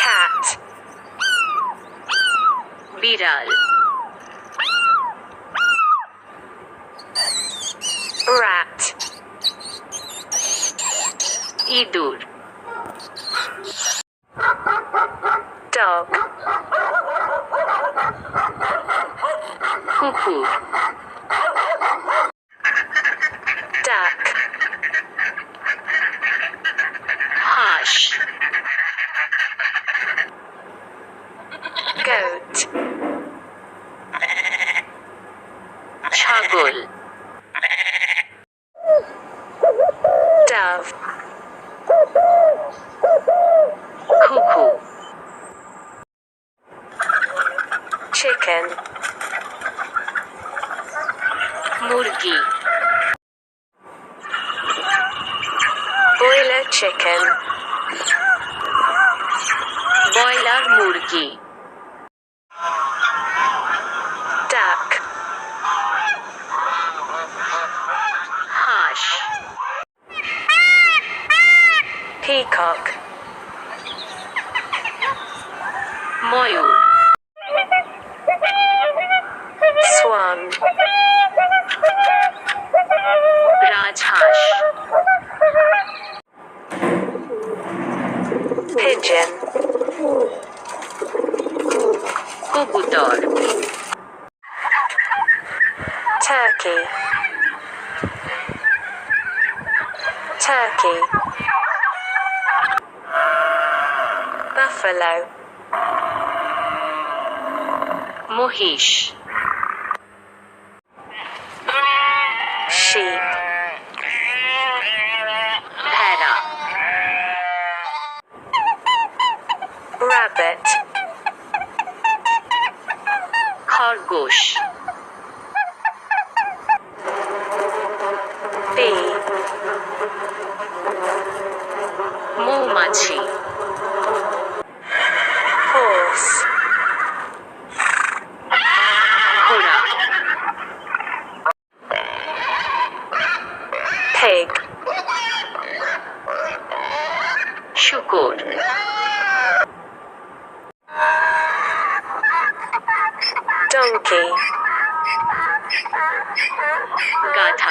cat, বিড়াল, rat, ইঁদুর, dog, কুকুর, duck, হাঁস, goat, ছাগল, dove, ঘুঘু, chicken, মুরগি, boiler chicken, ব্রয়লার মুরগি, duck, হাঁস, peacock, ময়ূর, swan, রাজহাঁস, pigeon, কবুতর, turkey, turkey, buffalo, মহিষ, sheep, ভেড়া, rabbit, খরগোশ, bee, মৌমাছি, horse, ঘোড়া, pig, শূকর, donkey, গাধা।